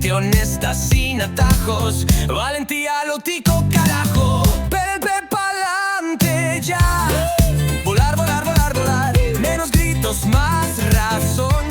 gente honesta sin atajos, valentía lo tico carajo. Pepe pa'lante ya. Volar, volar, volar, volar. Menos gritos, más razón.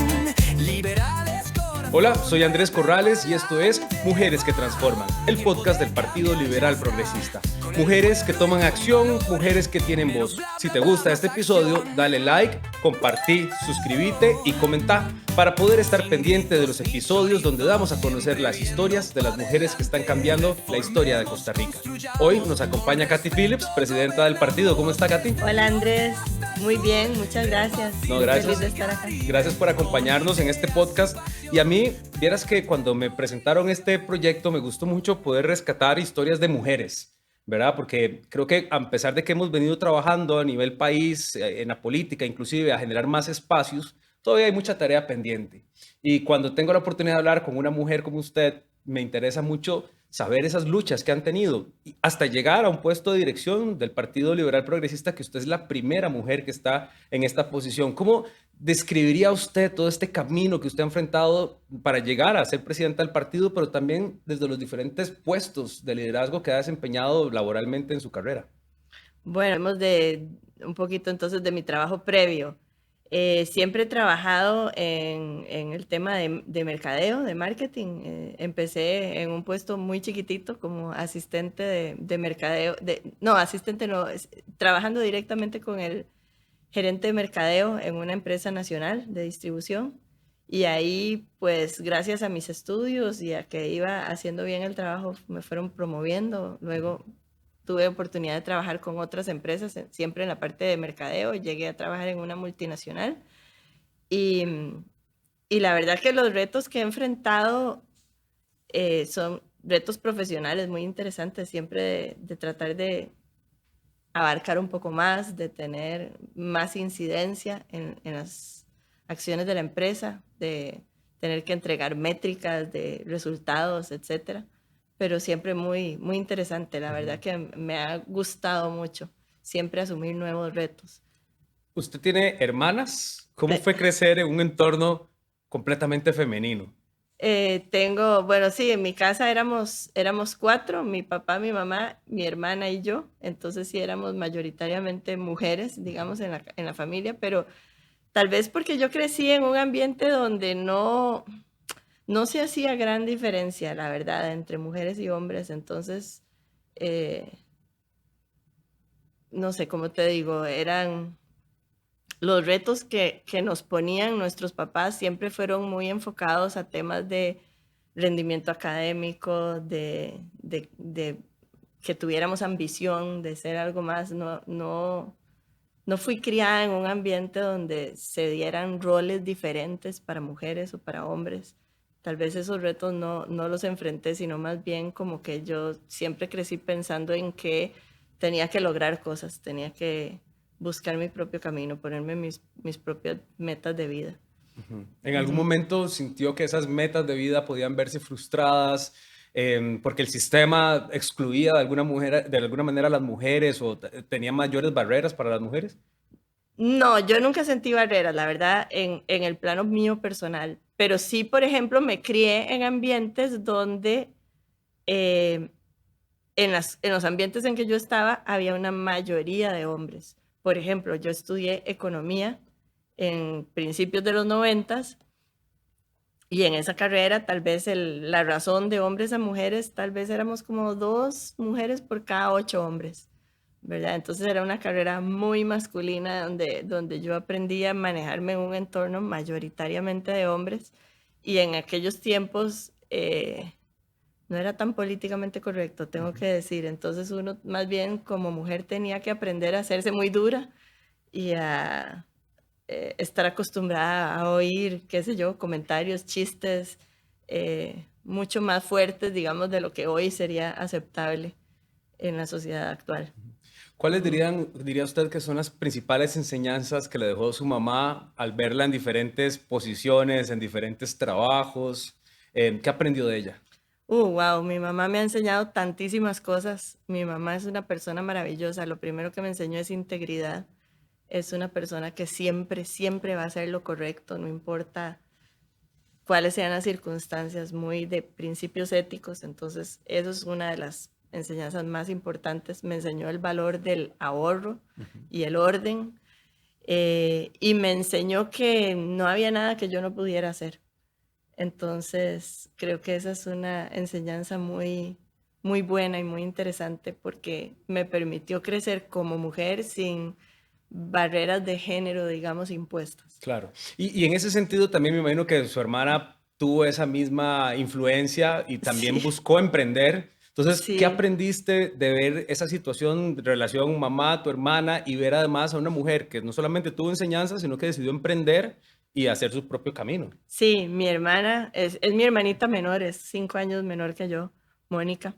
Liberales corazón. Hola, soy Andrés Corrales y esto es Mujeres que Transforman, el podcast del Partido Liberal Progresista. Mujeres que toman acción, mujeres que tienen voz. Si te gusta este episodio, dale like, compartí, suscríbete y comenta para poder estar pendiente de los episodios donde damos a conocer las historias de las mujeres que están cambiando la historia de Costa Rica. Hoy nos acompaña Katy Phillips, presidenta del partido. ¿Cómo está, Katy? Hola, Andrés. Muy bien, muchas gracias. No, gracias. Feliz de estar acá. Gracias por acompañarnos en este podcast. Y a mí, vieras que cuando me presentaron este proyecto me gustó mucho poder rescatar historias de mujeres, ¿verdad? Porque creo que a pesar de que hemos venido trabajando a nivel país, en la política, inclusive a generar más espacios, todavía hay mucha tarea pendiente. Y cuando tengo la oportunidad de hablar con una mujer como usted, me interesa mucho saber esas luchas que han tenido hasta llegar a un puesto de dirección del Partido Liberal Progresista, que usted es la primera mujer que está en esta posición. ¿Cómo describiría usted todo este camino que usted ha enfrentado para llegar a ser presidenta del partido, pero también desde los diferentes puestos de liderazgo que ha desempeñado laboralmente en su carrera? Bueno, hablemos de un poquito entonces de mi trabajo previo. Siempre he trabajado en el tema de mercadeo, de marketing. Empecé en un puesto muy chiquitito como asistente de mercadeo. Trabajando directamente con el gerente de mercadeo en una empresa nacional de distribución. Y ahí, pues, gracias a mis estudios y a que iba haciendo bien el trabajo, me fueron promoviendo. Luego tuve oportunidad de trabajar con otras empresas, siempre en la parte de mercadeo. Llegué a trabajar en una multinacional. Y la verdad que los retos que he enfrentado son retos profesionales muy interesantes, siempre de tratar de abarcar un poco más, de tener más incidencia en las acciones de la empresa, de tener que entregar métricas de resultados, etcétera. Pero siempre muy, muy interesante. La verdad que me ha gustado mucho siempre asumir nuevos retos. ¿Usted tiene hermanas? ¿Cómo fue crecer en un entorno completamente femenino? Bueno, sí, en mi casa éramos 4, mi papá, mi mamá, mi hermana y yo. Entonces sí éramos mayoritariamente mujeres, digamos, en la familia, pero tal vez porque yo crecí en un ambiente donde no se hacía gran diferencia, la verdad, entre mujeres y hombres. Entonces, no sé, cómo te digo, eran los retos que nos ponían nuestros papás siempre fueron muy enfocados a temas de rendimiento académico, de que tuviéramos ambición de ser algo más. No fui criada en un ambiente donde se dieran roles diferentes para mujeres o para hombres. Tal vez esos retos no los enfrenté, sino más bien como que yo siempre crecí pensando en que tenía que lograr cosas, tenía que buscar mi propio camino, ponerme mis propias metas de vida. ¿En algún momento sintió que esas metas de vida podían verse frustradas porque el sistema excluía de alguna manera a las mujeres o tenía mayores barreras para las mujeres? No, yo nunca sentí barreras, la verdad, en el plano mío personal. Pero sí, por ejemplo, me crié en ambientes donde, en los ambientes en que yo estaba, había una mayoría de hombres. Por ejemplo, yo estudié economía en principios de los 90s y en esa carrera tal vez la razón de hombres a mujeres, tal vez éramos como 2 mujeres por cada 8 hombres, ¿verdad? Entonces era una carrera muy masculina donde yo aprendí a manejarme en un entorno mayoritariamente de hombres y en aquellos tiempos no era tan políticamente correcto, tengo que decir. Entonces uno más bien como mujer tenía que aprender a hacerse muy dura y a estar acostumbrada a oír, qué sé yo, comentarios, chistes mucho más fuertes, digamos, de lo que hoy sería aceptable en la sociedad actual. ¿Cuáles diría usted que son las principales enseñanzas que le dejó su mamá al verla en diferentes posiciones, en diferentes trabajos? ¿Qué aprendió de ella? Wow, mi mamá me ha enseñado tantísimas cosas. Mi mamá es una persona maravillosa. Lo primero que me enseñó es integridad. Es una persona que siempre, siempre va a hacer lo correcto, no importa cuáles sean las circunstancias, muy de principios éticos. Entonces, eso es una de las enseñanzas más importantes. Me enseñó el valor del ahorro y el orden, y me enseñó que no había nada que yo no pudiera hacer. Entonces, creo que esa es una enseñanza muy, muy buena y muy interesante porque me permitió crecer como mujer sin barreras de género, digamos, impuestas. Claro. Y en ese sentido también me imagino que su hermana tuvo esa misma influencia y también Sí, buscó emprender. Entonces, ¿qué sí. aprendiste de ver esa situación, de relación mamá, tu hermana, y ver además a una mujer que no solamente tuvo enseñanza, sino que decidió emprender y hacer su propio camino? Sí, mi hermana es mi hermanita menor, es 5 años menor que yo, Mónica,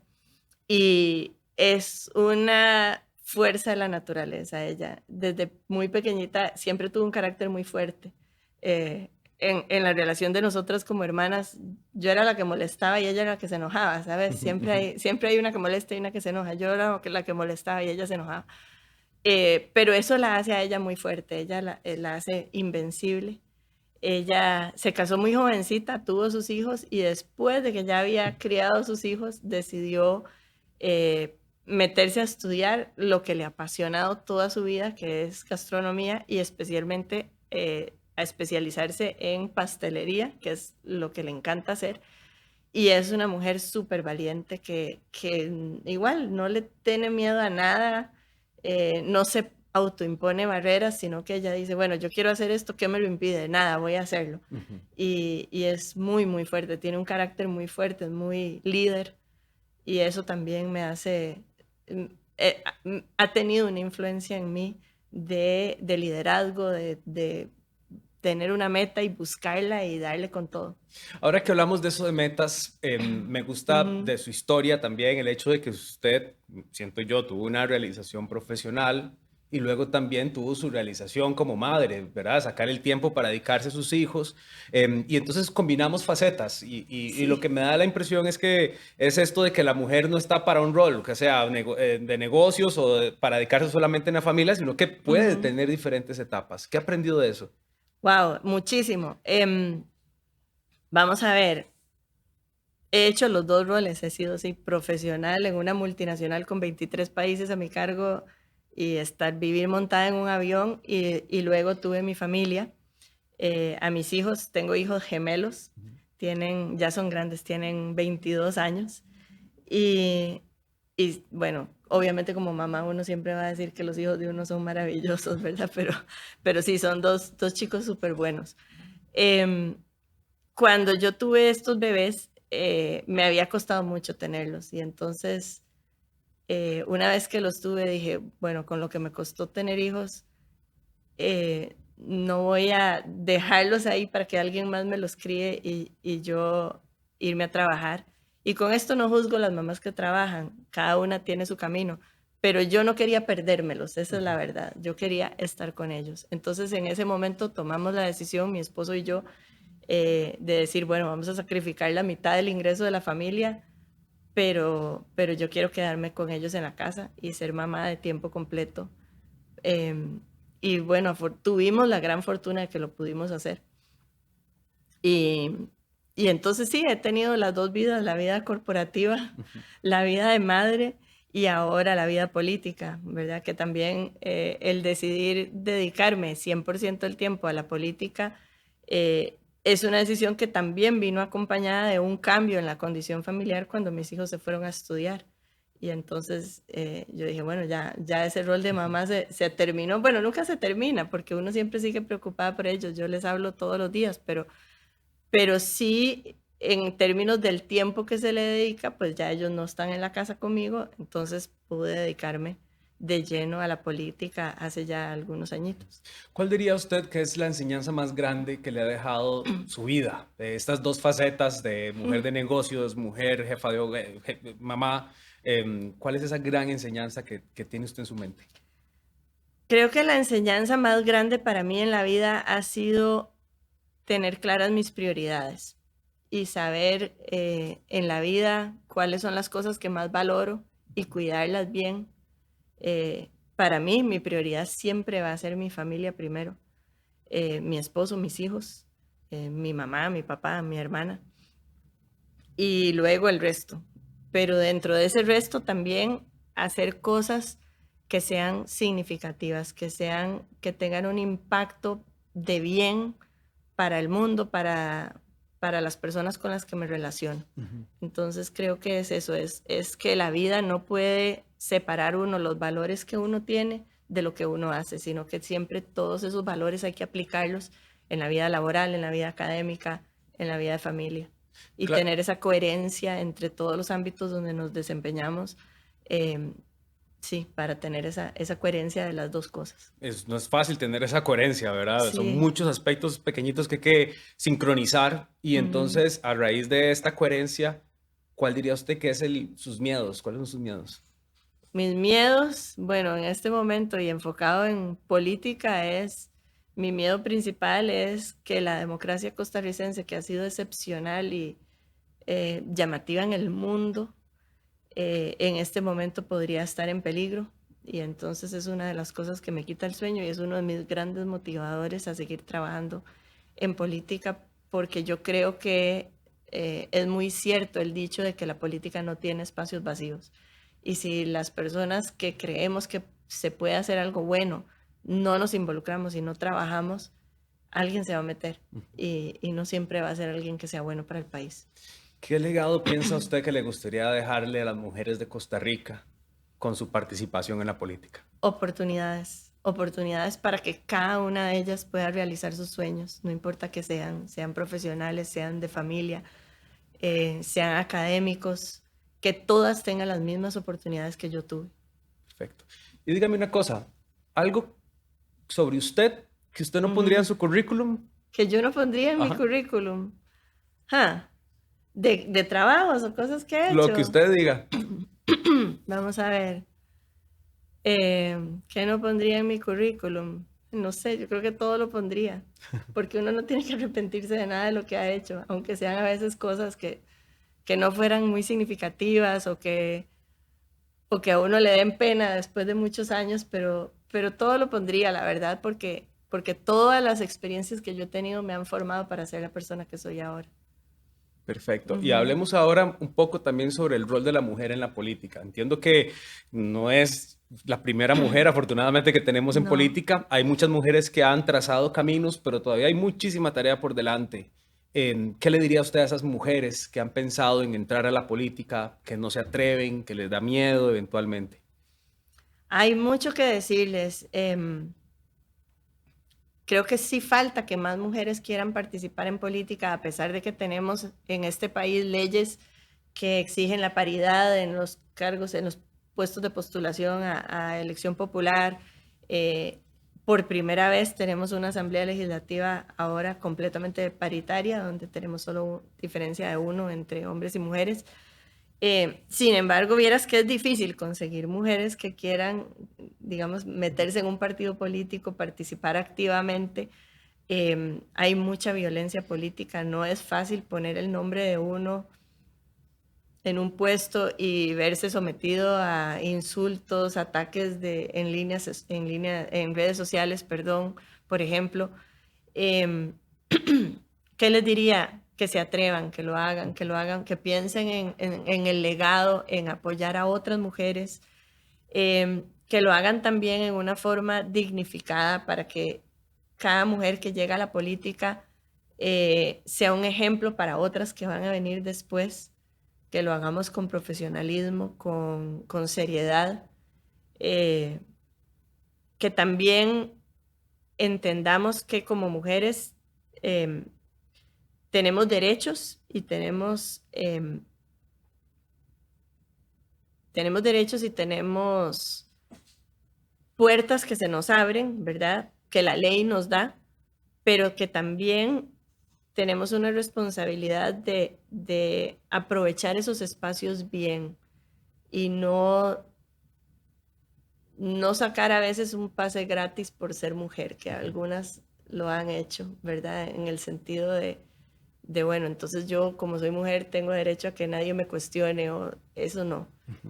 y es una fuerza de la naturaleza ella. Desde muy pequeñita siempre tuvo un carácter muy fuerte. Eh, en la relación de nosotras como hermanas, yo era la que molestaba y ella era la que se enojaba, ¿sabes? Siempre hay una que molesta y una que se enoja. Yo era la que molestaba y ella se enojaba. Pero eso la hace a ella muy fuerte, ella la hace invencible. Ella se casó muy jovencita, tuvo sus hijos y después de que ya había criado sus hijos, decidió meterse a estudiar lo que le ha apasionado toda su vida, que es gastronomía, y especialmente a especializarse en pastelería, que es lo que le encanta hacer. Y es una mujer súper valiente que igual no le tiene miedo a nada, no se autoimpone barreras, sino que ella dice, bueno, yo quiero hacer esto, ¿qué me lo impide? Nada, voy a hacerlo. Ujú. Y es muy, muy fuerte, tiene un carácter muy fuerte, es muy líder y eso también me hace, mm, ha tenido una influencia en mí de liderazgo, de tener una meta y buscarla y darle con todo. Ahora que hablamos de eso de metas, me gusta Ujú. de su historia también el hecho de que usted, siento yo, tuvo una realización profesional y luego también tuvo su realización como madre, ¿verdad? Sacar el tiempo para dedicarse a sus hijos. Y entonces combinamos facetas y lo que Sí. me da la impresión es que es esto de que la mujer no está para un rol, que sea de negocios o para dedicarse solamente en la familia, sino que puede Ujú. tener diferentes etapas. ¿Qué ha aprendido de eso? Wow, muchísimo. Vamos a ver, he hecho los dos roles, he sido sí, profesional en una multinacional con 23 países a mi cargo y vivir montada en un avión y luego tuve mi familia, a mis hijos, tengo hijos gemelos, ya son grandes, tienen 22 años y, y bueno, obviamente como mamá uno siempre va a decir que los hijos de uno son maravillosos, ¿verdad? Pero sí, son dos chicos súper buenos. Em, Cuando yo tuve estos bebés, me había costado mucho tenerlos y entonces una vez que los tuve dije, bueno, con lo que me costó tener hijos, no voy a dejarlos ahí para que alguien más me los críe y yo irme a trabajar. Y con esto no juzgo a las mamás que trabajan, cada una tiene su camino, pero yo no quería perdérmelos, esa es la verdad, yo quería estar con ellos. Entonces en ese momento tomamos la decisión, mi esposo y yo, de decir, bueno, vamos a sacrificar la mitad del ingreso de la familia, pero yo quiero quedarme con ellos en la casa y ser mamá de tiempo completo. Eh, y bueno, tuvimos la gran fortuna de que lo pudimos hacer. Y, y entonces sí, he tenido las dos vidas, la vida corporativa, la vida de madre y ahora la vida política, ¿verdad? Que también el decidir dedicarme 100% del tiempo a la política es una decisión que también vino acompañada de un cambio en la condición familiar cuando mis hijos se fueron a estudiar. Y entonces yo dije, bueno, ya ese rol de mamá se terminó. Bueno, nunca se termina porque uno siempre sigue preocupada por ellos. Yo les hablo todos los días, pero sí, en términos del tiempo que se le dedica, pues ya ellos no están en la casa conmigo, entonces pude dedicarme de lleno a la política hace ya algunos añitos. ¿Cuál diría usted que es la enseñanza más grande que le ha dejado su vida? De estas dos facetas de mujer de negocios, mujer jefa de hogar, mamá, ¿cuál es esa gran enseñanza que tiene usted en su mente? Creo que la enseñanza más grande para mí en la vida ha sido tener claras mis prioridades y saber en la vida cuáles son las cosas que más valoro y cuidarlas bien. Para mí, mi prioridad siempre va a ser mi familia primero, mi esposo, mis hijos, mi mamá, mi papá, mi hermana, y luego el resto. Pero dentro de ese resto también hacer cosas que sean significativas, que tengan un impacto de bien para el mundo, para las personas con las que me relaciono. Entonces creo que es eso, es que la vida no puede separar uno los valores que uno tiene de lo que uno hace, sino que siempre todos esos valores hay que aplicarlos en la vida laboral, en la vida académica, en la vida de familia. Y Claro. tener esa coherencia entre todos los ámbitos donde nos desempeñamos, sí, para tener esa coherencia de las dos cosas. No es fácil tener esa coherencia, ¿verdad? Son Sí. muchos aspectos pequeñitos que hay que sincronizar y entonces a raíz de esta coherencia, ¿cuál diría usted que es sus miedos? ¿Cuáles son sus miedos? Mis miedos, bueno, en este momento y enfocado en política mi miedo principal es que la democracia costarricense, que ha sido excepcional y llamativa en el mundo, en este momento podría estar en peligro. Y entonces es una de las cosas que me quita el sueño y es uno de mis grandes motivadores a seguir trabajando en política, porque yo creo que es muy cierto el dicho de que la política no tiene espacios vacíos. Y si las personas que creemos que se puede hacer algo bueno no nos involucramos y no trabajamos, alguien se va a meter y no siempre va a ser alguien que sea bueno para el país. ¿Qué legado piensa usted que le gustaría dejarle a las mujeres de Costa Rica con su participación en la política? Oportunidades para que cada una de ellas pueda realizar sus sueños, no importa que sean profesionales, sean de familia, sean académicos, que todas tengan las mismas oportunidades que yo tuve. Perfecto. Y dígame una cosa, algo sobre usted que usted no pondría en su currículum. Que yo no pondría en mi Ajá. currículum. De trabajos o cosas que he Lo hecho. que usted diga. Vamos a ver. ¿Qué no pondría en mi currículum? No sé, yo creo que todo lo pondría, porque uno no tiene que arrepentirse de nada de lo que ha hecho, aunque sean a veces cosas que no fueran muy significativas o que a uno le den pena después de muchos años, pero todo lo pondría, la verdad, porque todas las experiencias que yo he tenido me han formado para ser la persona que soy ahora. Perfecto. Y hablemos ahora un poco también sobre el rol de la mujer en la política. Entiendo que no es la primera mujer, afortunadamente, que tenemos en No. política. Hay muchas mujeres que han trazado caminos, pero todavía hay muchísima tarea por delante. ¿Qué le diría usted a esas mujeres que han pensado en entrar a la política, que no se atreven, que les da miedo eventualmente? Hay mucho que decirles. Creo que sí falta que más mujeres quieran participar en política, a pesar de que tenemos en este país leyes que exigen la paridad en los cargos, en los puestos de postulación a elección popular. Por primera vez tenemos una asamblea legislativa ahora completamente paritaria, donde tenemos solo diferencia de 1 entre hombres y mujeres. Sin embargo, vieras que es difícil conseguir mujeres que quieran, digamos, meterse en un partido político, participar activamente. Hay mucha violencia política, no es fácil poner el nombre de uno en un puesto y verse sometido a insultos, ataques en redes sociales, perdón, por ejemplo. ¿Qué les diría? Que se atrevan, que lo hagan, que piensen en el legado, en apoyar a otras mujeres, que lo hagan también en una forma dignificada para que cada mujer que llega a la política sea un ejemplo para otras que van a venir después, que lo hagamos con profesionalismo, con seriedad, que también entendamos que como mujeres tenemos derechos y tenemos puertas que se nos abren, ¿verdad? Que la ley nos da, pero que también tenemos una responsabilidad de aprovechar esos espacios bien y no sacar a veces un pase gratis por ser mujer, que algunas lo han hecho, ¿verdad? En el sentido de bueno, entonces yo como soy mujer tengo derecho a que nadie me cuestione o eso no.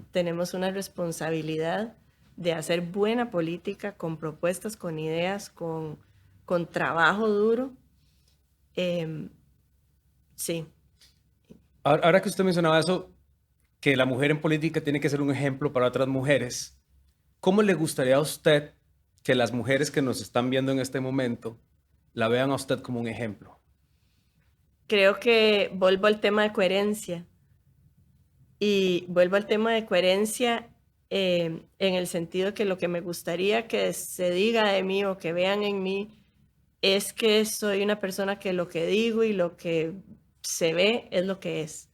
Tenemos una responsabilidad de hacer buena política con propuestas, con ideas, con trabajo duro Sí. Ahora que usted mencionaba eso, que la mujer en política tiene que ser un ejemplo para otras mujeres, ¿cómo le gustaría a usted que las mujeres que nos están viendo en este momento la vean a usted como un ejemplo? Creo que vuelvo al tema de coherencia. Y vuelvo al tema de coherencia en el sentido que lo que me gustaría que se diga de mí o que vean en mí es que soy una persona que lo que digo y lo que se ve es lo que es.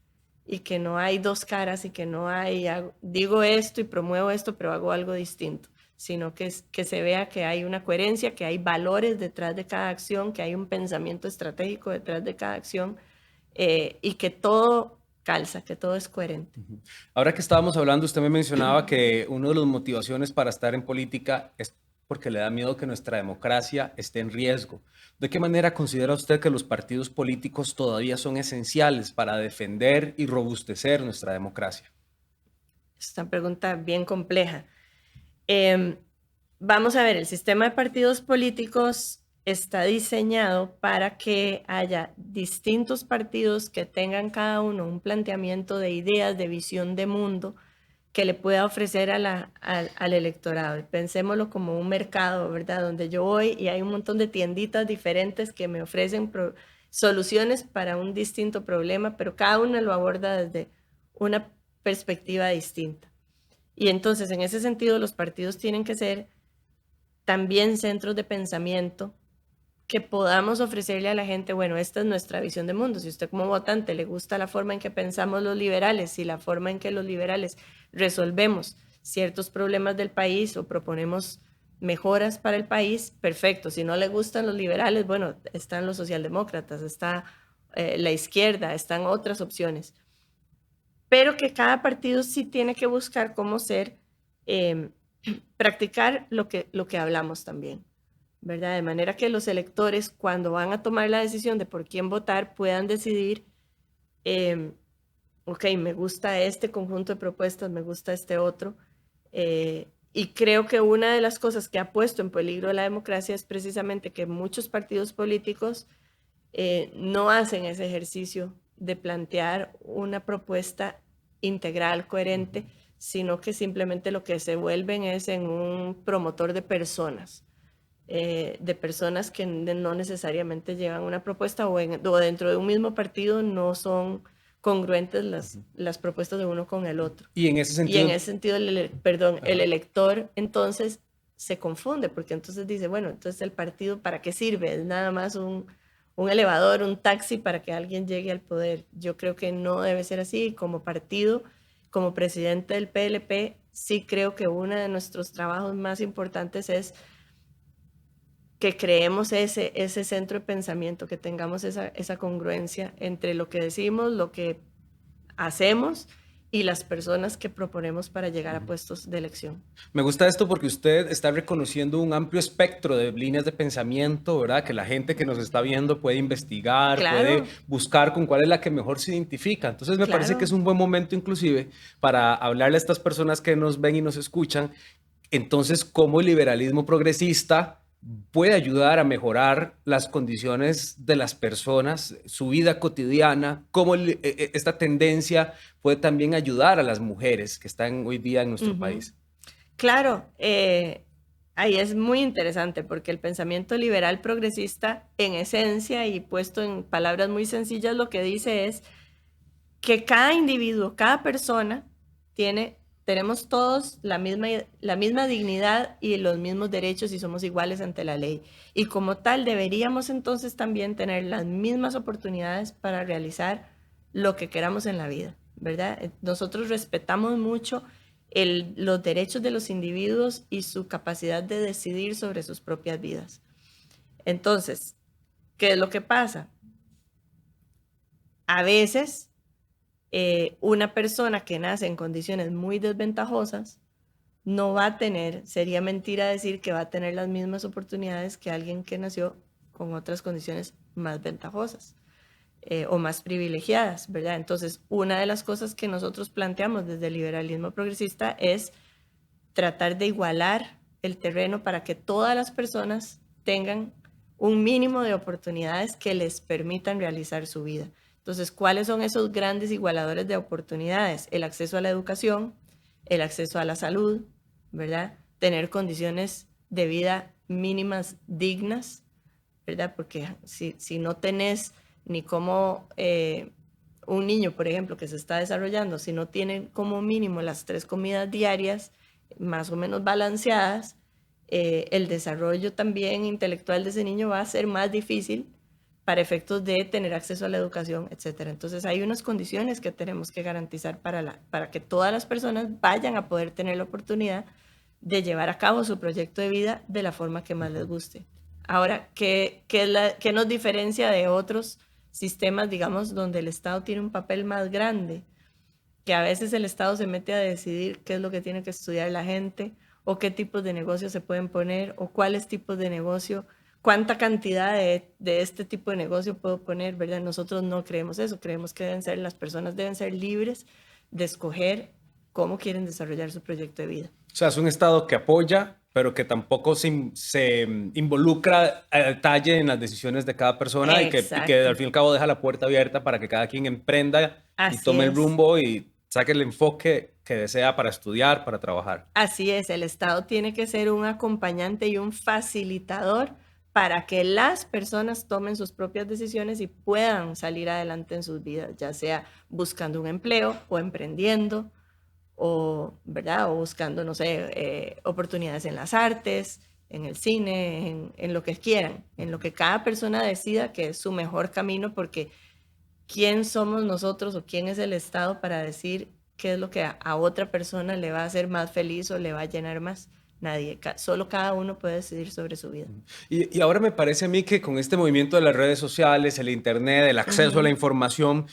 Y que no hay dos caras y que no hay, digo esto y promuevo esto, pero hago algo distinto, sino que se vea que hay una coherencia, que hay valores detrás de cada acción, que hay un pensamiento estratégico detrás de cada acción y que todo calza, que todo es coherente. Ahora que estábamos hablando, usted me mencionaba que una de las motivaciones para estar en política es porque le da miedo que nuestra democracia esté en riesgo. ¿De qué manera considera usted que los partidos políticos todavía son esenciales para defender y robustecer nuestra democracia? Es una pregunta bien compleja. Vamos a ver, el sistema de partidos políticos está diseñado para que haya distintos partidos que tengan cada uno un planteamiento de ideas, de visión de mundo que le pueda ofrecer al electorado. Pensémoslo como un mercado, ¿verdad? Donde yo voy y hay un montón de tienditas diferentes que me ofrecen soluciones para un distinto problema, pero cada uno lo aborda desde una perspectiva distinta. Y entonces, en ese sentido, los partidos tienen que ser también centros de pensamiento que podamos ofrecerle a la gente, bueno, esta es nuestra visión de mundo. Si usted como votante le gusta la forma en que pensamos los liberales y la forma en que los liberales resolvemos ciertos problemas del país o proponemos mejoras para el país, perfecto. Si no le gustan los liberales, bueno, están los socialdemócratas, está la izquierda, están otras opciones. Pero que cada partido sí tiene que buscar cómo ser, practicar lo que hablamos también, ¿verdad? De manera que los electores, cuando van a tomar la decisión de por quién votar, puedan decidir, ok, me gusta este conjunto de propuestas, me gusta este otro. Y creo que una de las cosas que ha puesto en peligro la democracia es precisamente que muchos partidos políticos no hacen ese ejercicio de plantear una propuesta integral, coherente, sino que simplemente lo que se vuelven es en un promotor de personas que no necesariamente llevan una propuesta o dentro de un mismo partido no son congruentes las propuestas de uno con el otro. Y en ese sentido, el elector entonces se confunde porque entonces dice, bueno, entonces el partido ¿para qué sirve? Es nada más un elevador, un taxi para que alguien llegue al poder. Yo creo que no debe ser así. Como partido, como presidente del PLP, sí creo que uno de nuestros trabajos más importantes es que creemos ese centro de pensamiento, que tengamos esa congruencia entre lo que decimos, lo que hacemos y las personas que proponemos para llegar a puestos de elección. me gusta esto porque usted está reconociendo un amplio espectro de líneas de pensamiento, ¿verdad? Que la gente que nos está viendo puede investigar, Claro. puede buscar con cuál es la que mejor se identifica. Entonces me parece que es un buen momento inclusive para hablarle a estas personas que nos ven y nos escuchan. Entonces, ¿cómo el liberalismo progresista puede ayudar a mejorar las condiciones de las personas, su vida cotidiana? ¿Cómo esta tendencia puede también ayudar a las mujeres que están hoy día en nuestro país? Claro, ahí es muy interesante porque el pensamiento liberal progresista, en esencia y puesto en palabras muy sencillas, lo que dice es que cada individuo, cada persona tenemos todos la misma dignidad y los mismos derechos y somos iguales ante la ley. Y como tal, deberíamos entonces también tener las mismas oportunidades para realizar lo que queramos en la vida, ¿verdad? Nosotros respetamos mucho los derechos de los individuos y su capacidad de decidir sobre sus propias vidas. Entonces, ¿qué es lo que pasa? A veces una persona que nace en condiciones muy desventajosas no va a tener, sería mentira decir que va a tener las mismas oportunidades que alguien que nació con otras condiciones más ventajosas o más privilegiadas, ¿verdad? Entonces, una de las cosas que nosotros planteamos desde el liberalismo progresista es tratar de igualar el terreno para que todas las personas tengan un mínimo de oportunidades que les permitan realizar su vida. Entonces, ¿cuáles son esos grandes igualadores de oportunidades? El acceso a la educación, el acceso a la salud, ¿verdad? Tener condiciones de vida mínimas dignas, ¿verdad? Porque si no tenés ni cómo un niño, por ejemplo, que se está desarrollando, si no tiene como mínimo las 3 comidas diarias más o menos balanceadas, el desarrollo también intelectual de ese niño va a ser más difícil para efectos de tener acceso a la educación, etcétera. Entonces hay unas condiciones que tenemos que garantizar para que todas las personas vayan a poder tener la oportunidad de llevar a cabo su proyecto de vida de la forma que más les guste. Ahora, ¿qué nos diferencia de otros sistemas, digamos, donde el Estado tiene un papel más grande? Que a veces el Estado se mete a decidir qué es lo que tiene que estudiar la gente, o qué tipos de negocios se pueden poner, o cuáles tipos de negocio, cuánta cantidad de este tipo de negocio puedo poner, ¿verdad? Nosotros no creemos eso, creemos que las personas deben ser libres de escoger cómo quieren desarrollar su proyecto de vida. O sea, es un Estado que apoya, pero que tampoco se involucra a detalle en las decisiones de cada persona y que al fin y al cabo deja la puerta abierta para que cada quien emprenda y tome el rumbo y saque el enfoque que desea para estudiar, para trabajar. Así es, el Estado tiene que ser un acompañante y un facilitador para que las personas tomen sus propias decisiones y puedan salir adelante en sus vidas, ya sea buscando un empleo o emprendiendo, o, ¿verdad? O buscando, no sé, oportunidades en las artes, en el cine, en lo que quieran, en lo que cada persona decida que es su mejor camino, porque ¿quién somos nosotros o quién es el Estado para decir qué es lo que a otra persona le va a hacer más feliz o le va a llenar más? Nadie, solo cada uno puede decidir sobre su vida. Y ahora me parece a mí que con este movimiento de las redes sociales, el internet, el acceso a la información,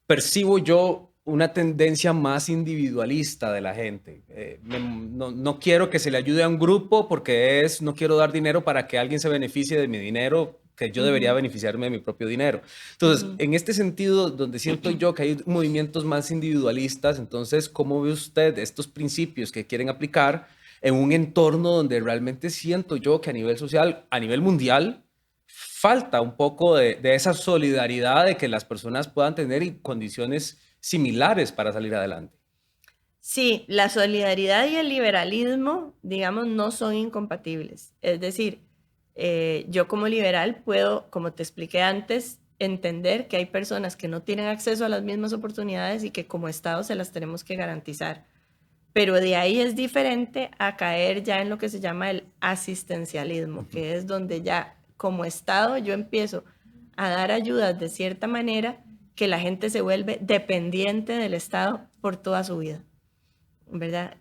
percibo yo una tendencia más individualista de la gente. No quiero que se le ayude a un grupo porque no quiero dar dinero para que alguien se beneficie de mi dinero, que yo debería beneficiarme de mi propio dinero. Entonces, en este sentido, donde siento yo que hay movimientos más individualistas, entonces, ¿cómo ve usted estos principios que quieren aplicar en un entorno donde realmente siento yo que a nivel social, a nivel mundial, falta un poco de esa solidaridad de que las personas puedan tener condiciones similares para salir adelante? Sí, la solidaridad y el liberalismo, digamos, no son incompatibles. Es decir, yo como liberal puedo, como te expliqué antes, entender que hay personas que no tienen acceso a las mismas oportunidades y que como Estado se las tenemos que garantizar. Pero de ahí es diferente a caer ya en lo que se llama el asistencialismo, que es donde ya como Estado yo empiezo a dar ayudas de cierta manera que la gente se vuelve dependiente del Estado por toda su vida, ¿verdad?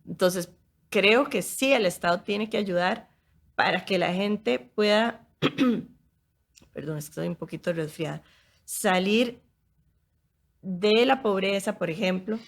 Entonces, creo que sí, el Estado tiene que ayudar para que la gente pueda, perdón, estoy un poquito resfriada, salir de la pobreza, por ejemplo,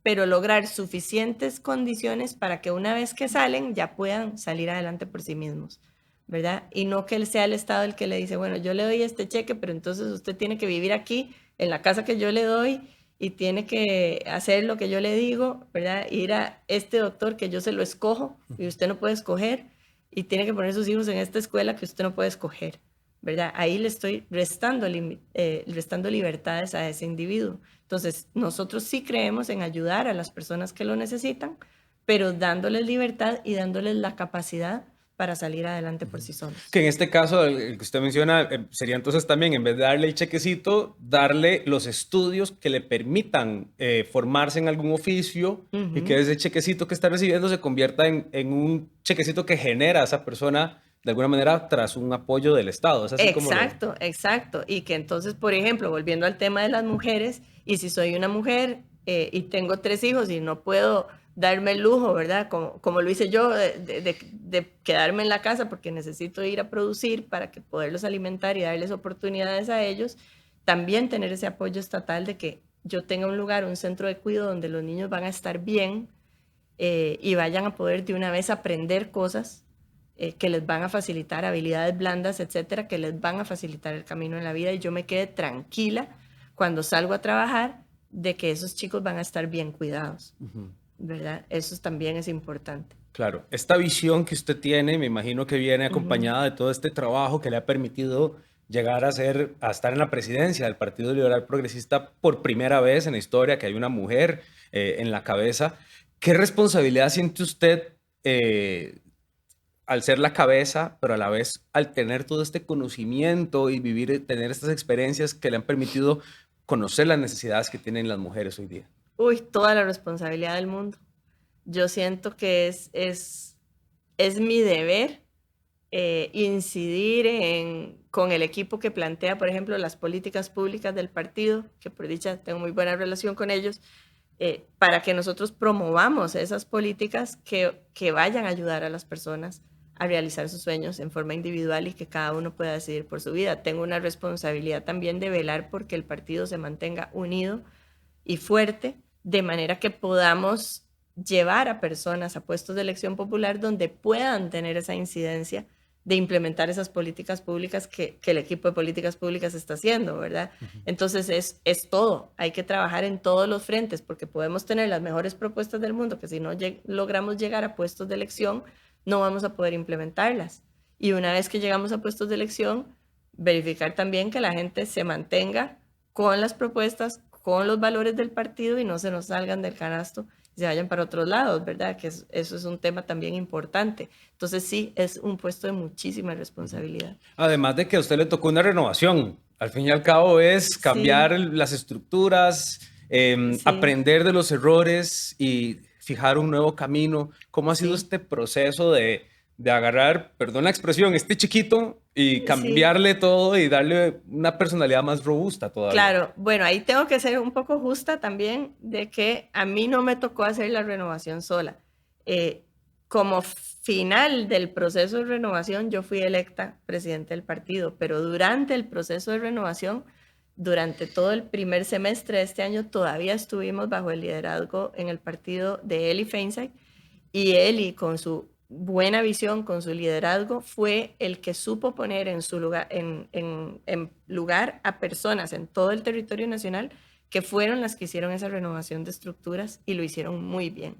pero lograr suficientes condiciones para que una vez que salen ya puedan salir adelante por sí mismos, ¿verdad? Y no que sea el Estado el que le dice, bueno, yo le doy este cheque, pero entonces usted tiene que vivir aquí, en la casa que yo le doy, y tiene que hacer lo que yo le digo, ¿verdad? Ir a este doctor que yo se lo escojo y usted no puede escoger, y tiene que poner sus hijos en esta escuela que usted no puede escoger, ¿verdad? Ahí le estoy restando libertades a ese individuo. Entonces, nosotros sí creemos en ayudar a las personas que lo necesitan, pero dándoles libertad y dándoles la capacidad para salir adelante por sí solos. Que en este caso, el que usted menciona, sería entonces también, en vez de darle el chequecito, darle los estudios que le permitan formarse en algún oficio y que ese chequecito que está recibiendo se convierta en un chequecito que genera a esa persona de alguna manera tras un apoyo del Estado. ¿Es así? Exacto, exacto. Y que entonces, por ejemplo, volviendo al tema de las mujeres, y si soy una mujer y tengo 3 hijos y no puedo darme el lujo, ¿verdad? Como lo hice yo, de quedarme en la casa porque necesito ir a producir para que poderlos alimentar y darles oportunidades a ellos, también tener ese apoyo estatal de que yo tenga un lugar, un centro de cuidado donde los niños van a estar bien y vayan a poder de una vez aprender cosas que les van a facilitar, habilidades blandas, etcétera, que les van a facilitar el camino en la vida, y yo me quede tranquila cuando salgo a trabajar de que esos chicos van a estar bien cuidados. ¿verdad? Eso también es importante. Claro, esta visión que usted tiene, me imagino que viene Ujú. acompañada de todo este trabajo que le ha permitido llegar a estar en la presidencia del Partido Liberal Progresista por primera vez en la historia, que hay una mujer en la cabeza. ¿Qué responsabilidad siente usted al ser la cabeza, pero a la vez al tener todo este conocimiento y vivir, tener estas experiencias que le han permitido conocer las necesidades que tienen las mujeres hoy día? Uy, toda la responsabilidad del mundo. Yo siento que es mi deber incidir con el equipo que plantea, por ejemplo, las políticas públicas del partido, que por dicha tengo muy buena relación con ellos, para que nosotros promovamos esas políticas que vayan a ayudar a las personas a realizar sus sueños en forma individual y que cada uno pueda decidir por su vida. Tengo una responsabilidad también de velar porque el partido se mantenga unido y fuerte, de manera que podamos llevar a personas a puestos de elección popular donde puedan tener esa incidencia de implementar esas políticas públicas que el equipo de políticas públicas está haciendo, ¿verdad? Entonces es todo, hay que trabajar en todos los frentes porque podemos tener las mejores propuestas del mundo que si no logramos llegar a puestos de elección no vamos a poder implementarlas. Y una vez que llegamos a puestos de elección, verificar también que la gente se mantenga con las propuestas, con los valores del partido y no se nos salgan del canasto y se vayan para otros lados, ¿verdad? Que eso es un tema también importante. Entonces sí, es un puesto de muchísima responsabilidad. Además de que a usted le tocó una renovación, al fin y al cabo es Sí, cambiar las estructuras, sí, aprender de los errores y fijar un nuevo camino. ¿Cómo ha sido sí, este proceso de agarrar, perdón la expresión, este chiquito y sí. cambiarle todo y darle una personalidad más robusta todavía? Claro, bueno, ahí tengo que ser un poco justa también de que a mí no me tocó hacer la renovación sola. Eh, Como final del proceso de renovación, yo fui electa presidente del partido, pero durante el proceso de renovación, durante todo el primer semestre de este año, todavía estuvimos bajo el liderazgo en el partido de Eli Feinstein y Eli, con su buena visión, con su liderazgo, fue el que supo poner en su lugar, en lugar a personas en todo el territorio nacional que fueron las que hicieron esa renovación de estructuras y lo hicieron muy bien.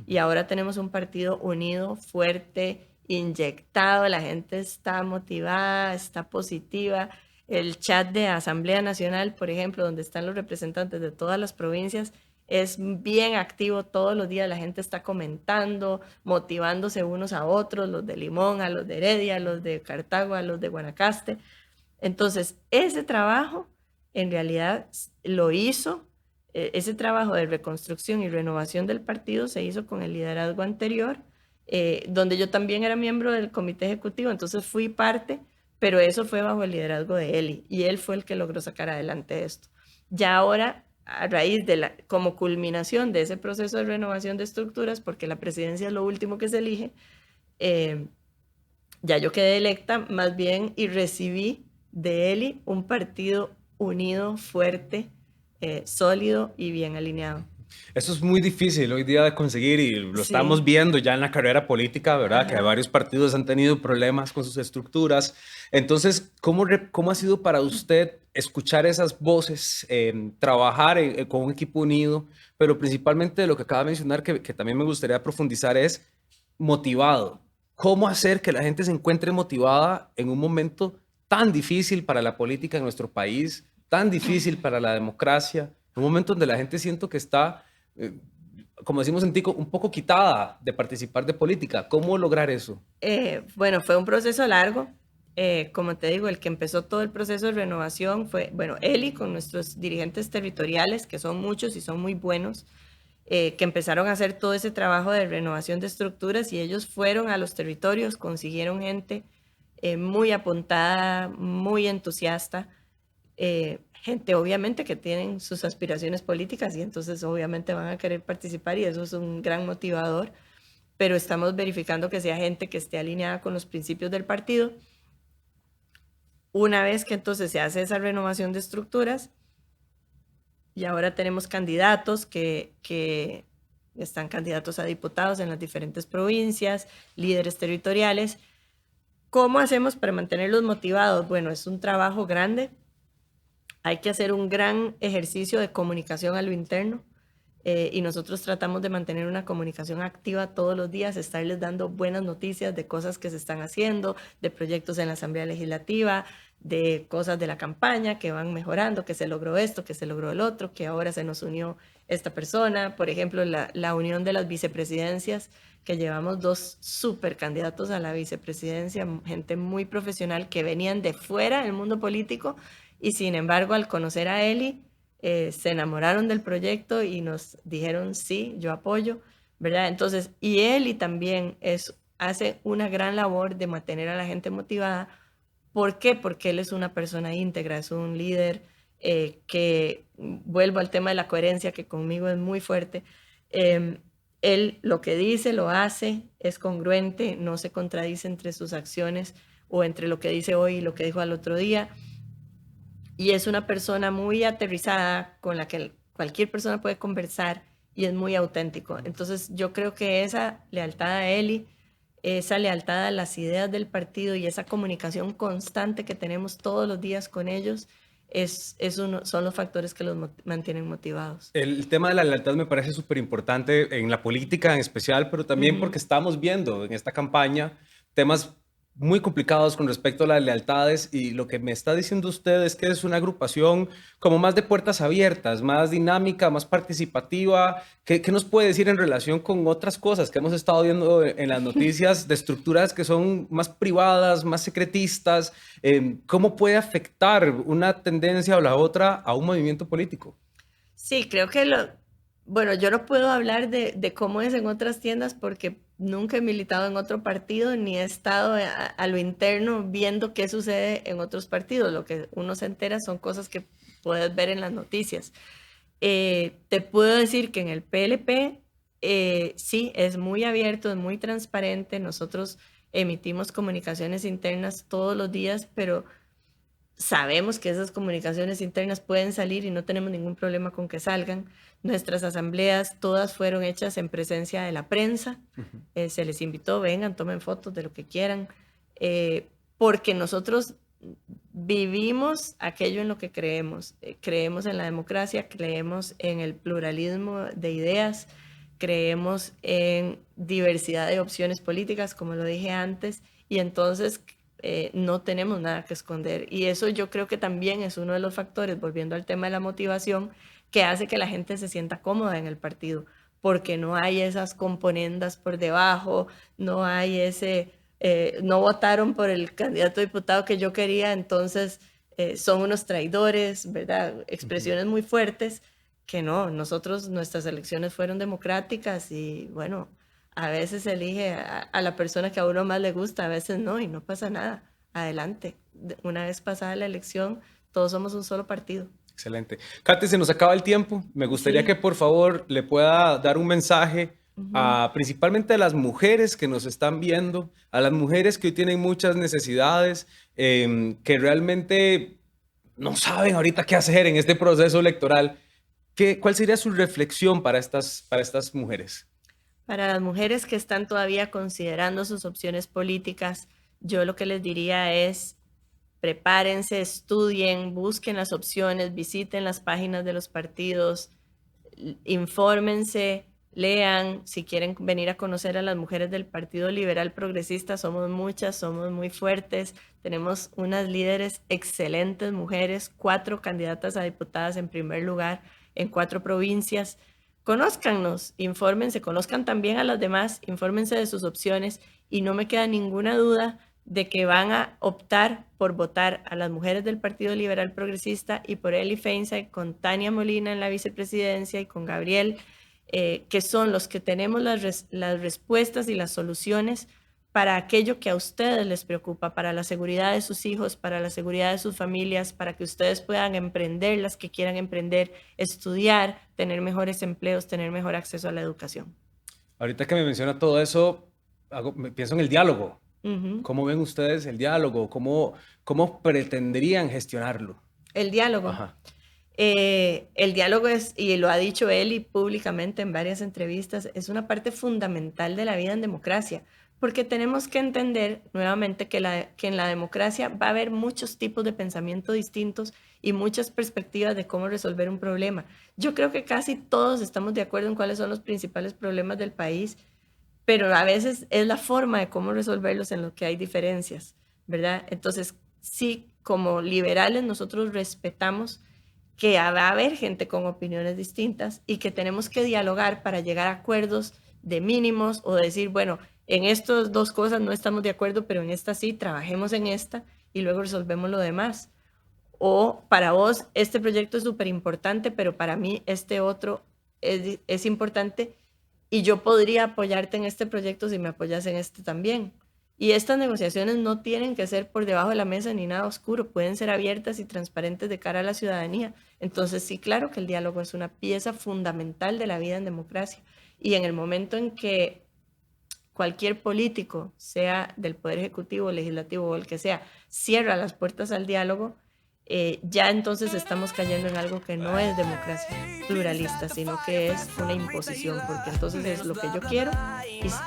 Y ahora tenemos un partido unido, fuerte, inyectado, la gente está motivada, está positiva. El chat de Asamblea Nacional, por ejemplo, donde están los representantes de todas las provincias, es bien activo todos los días, la gente está comentando, motivándose unos a otros, los de Limón, a los de Heredia, a los de Cartago, a los de Guanacaste. Entonces, ese trabajo en realidad lo hizo, ese trabajo de reconstrucción y renovación del partido se hizo con el liderazgo anterior, donde yo también era miembro del comité ejecutivo, entonces fui parte, pero eso fue bajo el liderazgo de Eli y él fue el que logró sacar adelante esto. Ya ahora a raíz de como culminación de ese proceso de renovación de estructuras, porque la presidencia es lo último que se elige, eh, ya yo quedé electa más bien y recibí de Eli un partido unido, fuerte, sólido y bien alineado. Eso es muy difícil hoy día de conseguir y lo estamos Sí, viendo ya en la carrera política, ¿verdad? Que ajá. varios partidos han tenido problemas con sus estructuras. Entonces, ¿cómo ha sido para usted escuchar esas voces, trabajar con un equipo unido, pero principalmente lo que acaba de mencionar, que también me gustaría profundizar, es motivado? ¿Cómo hacer que la gente se encuentre motivada en un momento tan difícil para la política en nuestro país, tan difícil para la democracia? Un momento donde la gente siento que está, eh, como decimos en Tico, un poco quitada de participar de política. ¿Cómo lograr eso? Bueno, fue un proceso largo. Como te digo, el que empezó todo el proceso de renovación fue, bueno, Eli con nuestros dirigentes territoriales, que son muchos y son muy buenos, que empezaron a hacer todo ese trabajo de renovación de estructuras y ellos fueron a los territorios, consiguieron gente muy apuntada, muy entusiasta, gente obviamente que tienen sus aspiraciones políticas y entonces obviamente van a querer participar y eso es un gran motivador, pero estamos verificando que sea gente que esté alineada con los principios del partido. Una vez que entonces se hace esa renovación de estructuras y ahora tenemos candidatos que están candidatos a diputados en las diferentes provincias, líderes territoriales. ¿Cómo hacemos para mantenerlos motivados? Bueno, es un trabajo grande. Hay que hacer un gran ejercicio de comunicación a lo interno. y nosotros tratamos de mantener una comunicación activa todos los días, estarles dando buenas noticias de cosas que se están haciendo, de proyectos en la Asamblea Legislativa, de cosas de la campaña que van mejorando, que se logró esto, que se logró el otro, que ahora se nos unió esta persona. Por ejemplo, la unión de las vicepresidencias, que llevamos 2 super candidatos a la vicepresidencia, gente muy profesional que venían de fuera del mundo político y sin embargo al conocer a Eli se enamoraron del proyecto y nos dijeron sí, yo apoyo, ¿verdad? Entonces, y Eli también hace una gran labor de mantener a la gente motivada. ¿Por qué? Porque él es una persona íntegra, es un líder que, vuelvo al tema de la coherencia, que conmigo es muy fuerte. Él lo que dice, lo hace, es congruente, no se contradice entre sus acciones o entre lo que dice hoy y lo que dijo al otro día. Y es una persona muy aterrizada con la que cualquier persona puede conversar y es muy auténtico. Entonces yo creo que esa lealtad a Eli, esa lealtad a las ideas del partido y esa comunicación constante que tenemos todos los días con ellos son los factores que los mantienen motivados. El tema de la lealtad me parece súper importante en la política en especial, pero también porque estamos viendo en esta campaña temas muy complicados con respecto a las lealtades, y lo que me está diciendo usted es que es una agrupación como más de puertas abiertas, más dinámica, más participativa. ¿Qué nos puede decir en relación con otras cosas que hemos estado viendo en las noticias de estructuras que son más privadas, más secretistas? ¿Cómo puede afectar una tendencia o la otra a un movimiento político? Sí, creo que bueno, yo no puedo hablar de cómo es en otras tiendas porque nunca he militado en otro partido ni he estado a lo interno viendo qué sucede en otros partidos. Lo que uno se entera son cosas que puedes ver en las noticias. Te puedo decir que en el PLP sí, es muy abierto, es muy transparente. Nosotros emitimos comunicaciones internas todos los días, pero sabemos que esas comunicaciones internas pueden salir y no tenemos ningún problema con que salgan. Nuestras asambleas todas fueron hechas en presencia de la prensa. Se les invitó, vengan, tomen fotos de lo que quieran, porque nosotros vivimos aquello en lo que creemos. Creemos en la democracia, creemos en el pluralismo de ideas, creemos en diversidad de opciones políticas, como lo dije antes, y entonces no tenemos nada que esconder. Y eso yo creo que también es uno de los factores, volviendo al tema de la motivación, que hace que la gente se sienta cómoda en el partido, porque no hay esas componendas por debajo, no hay no votaron por el candidato a diputado que yo quería, entonces son unos traidores, ¿verdad? Expresiones muy fuertes que no, nuestras elecciones fueron democráticas y bueno, a veces elige a la persona que a uno más le gusta, a veces no, y no pasa nada. Adelante. Una vez pasada la elección, todos somos un solo partido. Excelente. Katy, se nos acaba el tiempo. Me gustaría que por favor le pueda dar un mensaje principalmente a las mujeres que nos están viendo, a las mujeres que hoy tienen muchas necesidades, que realmente no saben ahorita qué hacer en este proceso electoral. ¿Cuál sería su reflexión para estas mujeres? Para las mujeres que están todavía considerando sus opciones políticas, yo lo que les diría es prepárense, estudien, busquen las opciones, visiten las páginas de los partidos, infórmense, lean. Si quieren venir a conocer a las mujeres del Partido Liberal Progresista, somos muchas, somos muy fuertes, tenemos unas líderes excelentes mujeres, 4 candidatas a diputadas en primer lugar en 4 provincias. Conózcannos, infórmense, conozcan también a las demás, infórmense de sus opciones y no me queda ninguna duda de que van a optar por votar a las mujeres del Partido Liberal Progresista y por Eli Feinstein con Tania Molina en la vicepresidencia y con Gabriel, que son los que tenemos las respuestas y las soluciones para aquello que a ustedes les preocupa, para la seguridad de sus hijos, para la seguridad de sus familias, para que ustedes puedan emprender las que quieran emprender, estudiar, tener mejores empleos, tener mejor acceso a la educación. Ahorita que me menciona todo eso, pienso en el diálogo. ¿Cómo ven ustedes el diálogo? ¿Cómo pretenderían gestionarlo? El diálogo. El diálogo es, y lo ha dicho Eli públicamente en varias entrevistas, es una parte fundamental de la vida en democracia, Porque tenemos que entender nuevamente que en la democracia va a haber muchos tipos de pensamiento distintos y muchas perspectivas de cómo resolver un problema. Yo creo que casi todos estamos de acuerdo en cuáles son los principales problemas del país, pero a veces es la forma de cómo resolverlos en lo que hay diferencias, ¿verdad? Entonces, sí, como liberales nosotros respetamos que va a haber gente con opiniones distintas y que tenemos que dialogar para llegar a acuerdos de mínimos o decir, bueno, en estas dos cosas no estamos de acuerdo, pero en esta sí, trabajemos en esta y luego resolvemos lo demás. O para vos este proyecto es súper importante, pero para mí este otro es importante y yo podría apoyarte en este proyecto si me apoyas en este también. Y estas negociaciones no tienen que ser por debajo de la mesa ni nada oscuro, pueden ser abiertas y transparentes de cara a la ciudadanía. Entonces sí, claro que el diálogo es una pieza fundamental de la vida en democracia. Y en el momento en que cualquier político, sea del Poder Ejecutivo, Legislativo o el que sea, cierra las puertas al diálogo, ya entonces estamos cayendo en algo que no es democracia pluralista, sino que es una imposición, porque entonces es lo que yo quiero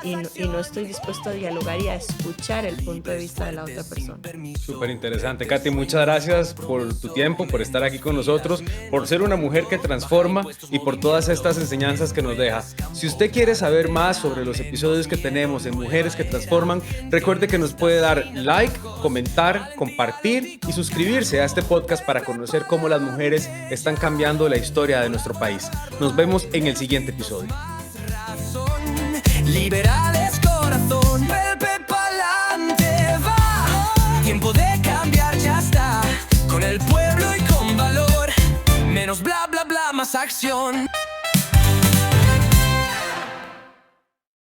y no estoy dispuesto a dialogar y a escuchar el punto de vista de la otra persona. Súper interesante, Katy, muchas gracias por tu tiempo, por estar aquí con nosotros, por ser una mujer que transforma y por todas estas enseñanzas que nos deja. Si usted quiere saber más sobre los episodios que tenemos en Mujeres que Transforman, recuerde que nos puede dar like, comentar, compartir y suscribirse a este podcast para conocer cómo las mujeres están cambiando la historia de nuestro país. Nos vemos en el siguiente episodio. Liberales corazón, Pepe pa'lante va. Tiempo de cambiar ya está, con el pueblo y con valor. Menos bla bla bla, más acción.